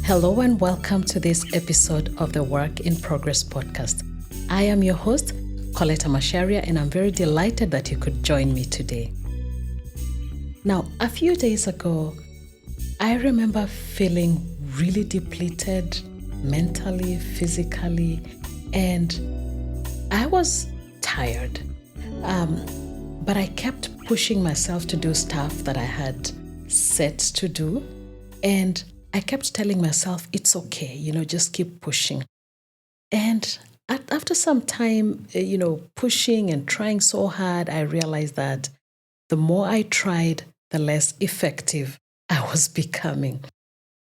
Hello and welcome to this episode of the Work in Progress podcast. I am your host, Colleta Macharia, and I'm very delighted that you could join me today. Now, a few days ago, I remember feeling really depleted mentally, physically, and I was tired. But I kept pushing myself to do stuff that I had set to do, and I kept telling myself, it's okay, just keep pushing. And after some time, pushing and trying so hard, I realized that the more I tried, the less effective I was becoming.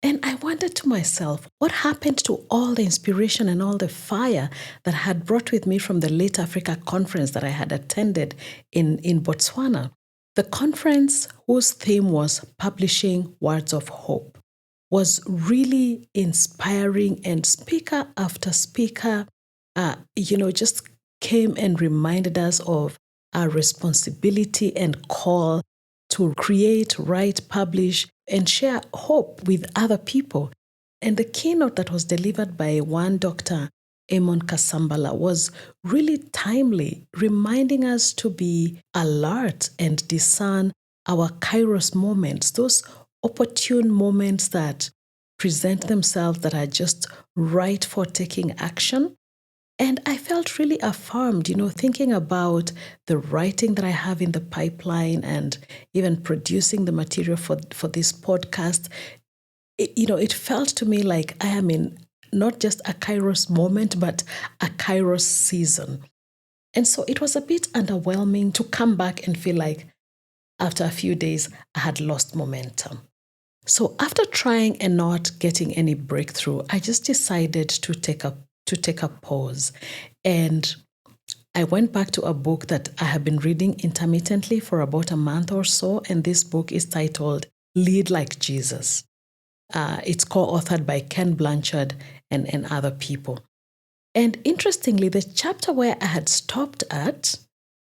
And I wondered to myself, what happened to all the inspiration and all the fire that I had brought with me from the Late Africa conference that I had attended in Botswana? The conference, whose theme was Publishing Words of Hope, was really inspiring, and speaker after speaker, just came and reminded us of our responsibility and call to create, write, publish, and share hope with other people. And the keynote that was delivered by one Dr. Amon Kasambala was really timely, reminding us to be alert and discern our Kairos moments, those opportune moments that present themselves that are just right for taking action. And I felt really affirmed, thinking about the writing that I have in the pipeline and even producing the material for this podcast. It felt to me like I am in not just a Kairos moment, but a Kairos season. And so it was a bit underwhelming to come back and feel like after a few days, I had lost momentum. So after trying and not getting any breakthrough, I just decided to take a pause. And I went back to a book that I have been reading intermittently for about a month or so. And this book is titled Lead Like Jesus. It's co-authored by Ken Blanchard and other people. And interestingly, the chapter where I had stopped at,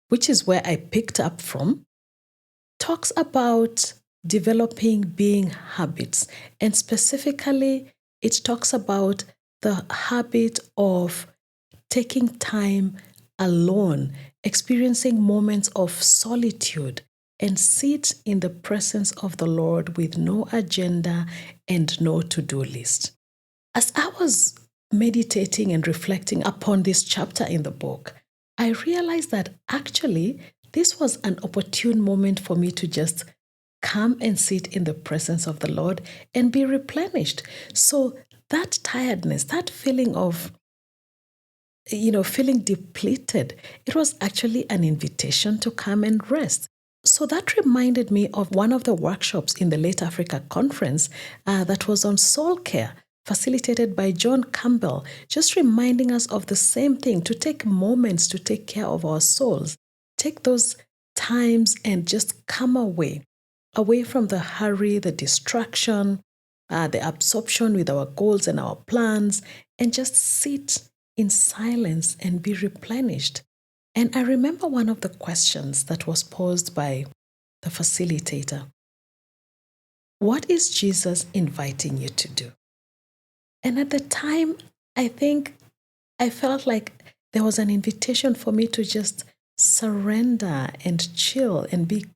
which is where I picked up from, talks about developing being habits. And specifically, it talks about the habit of taking time alone, experiencing moments of solitude, and sit in the presence of the Lord with no agenda and no to-do list. As I was meditating and reflecting upon this chapter in the book, I realized that actually this was an opportune moment for me to just come and sit in the presence of the Lord and be replenished. So that tiredness, that feeling of, feeling depleted, it was actually an invitation to come and rest. So that reminded me of one of the workshops in the Late Africa conference that was on soul care, facilitated by John Campbell, just reminding us of the same thing, to take moments to take care of our souls. Take those times and just come away from the hurry, the distraction, the absorption with our goals and our plans, and just sit in silence and be replenished. And I remember one of the questions that was posed by the facilitator. What is Jesus inviting you to do? And at the time, I think I felt like there was an invitation for me to just surrender and chill and be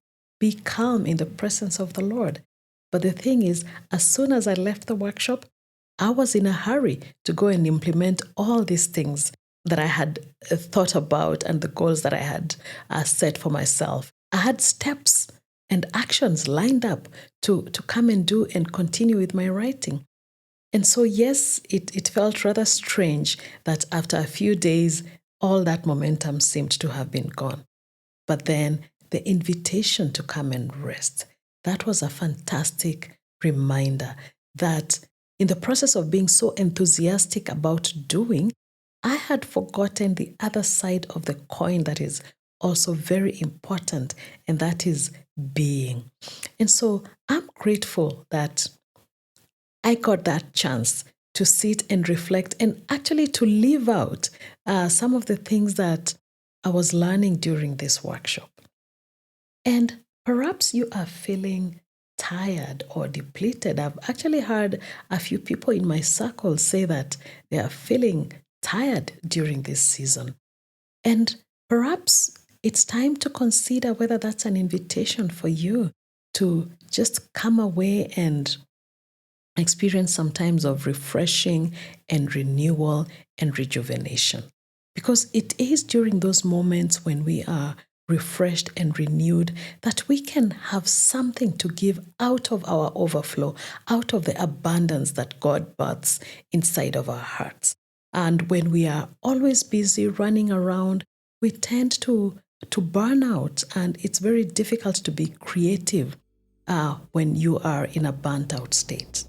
calm in the presence of the Lord. But the thing is, as soon as I left the workshop, I was in a hurry to go and implement all these things that I had thought about and the goals that I had set for myself. I had steps and actions lined up to come and do and continue with my writing. And so, yes, it felt rather strange that after a few days, all that momentum seemed to have been gone. But then the invitation to come and rest, that was a fantastic reminder that in the process of being so enthusiastic about doing, I had forgotten the other side of the coin that is also very important, and that is being. And so I'm grateful that I got that chance to sit and reflect and actually to live out some of the things that I was learning during this workshop. And perhaps you are feeling tired or depleted. I've actually heard a few people in my circle say that they are feeling tired during this season. And perhaps it's time to consider whether that's an invitation for you to just come away and experience some times of refreshing and renewal and rejuvenation. Because it is during those moments when we are refreshed and renewed that we can have something to give out of our overflow, out of the abundance that God births inside of our hearts. And when we are always busy running around, we tend to burn out, and it's very difficult to be creative when you are in a burnt out state.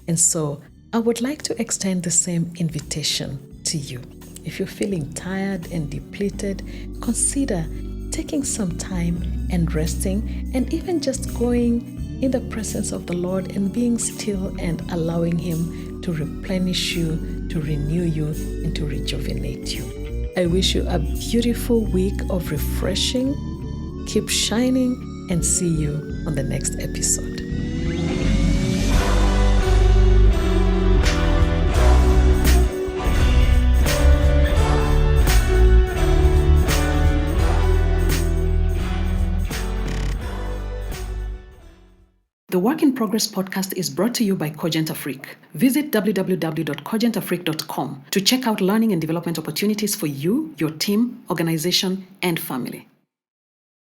And so I would like to extend the same invitation to you. If you're feeling tired and depleted, consider taking some time and resting, and even just going in the presence of the Lord and being still and allowing Him to replenish you, to renew you, and to rejuvenate you. I wish you a beautiful week of refreshing. Keep shining, and see you on the next episode. The Work in Progress podcast is brought to you by Cogent Afrique. Visit www.cogentafrique.com to check out learning and development opportunities for you, your team, organization, and family.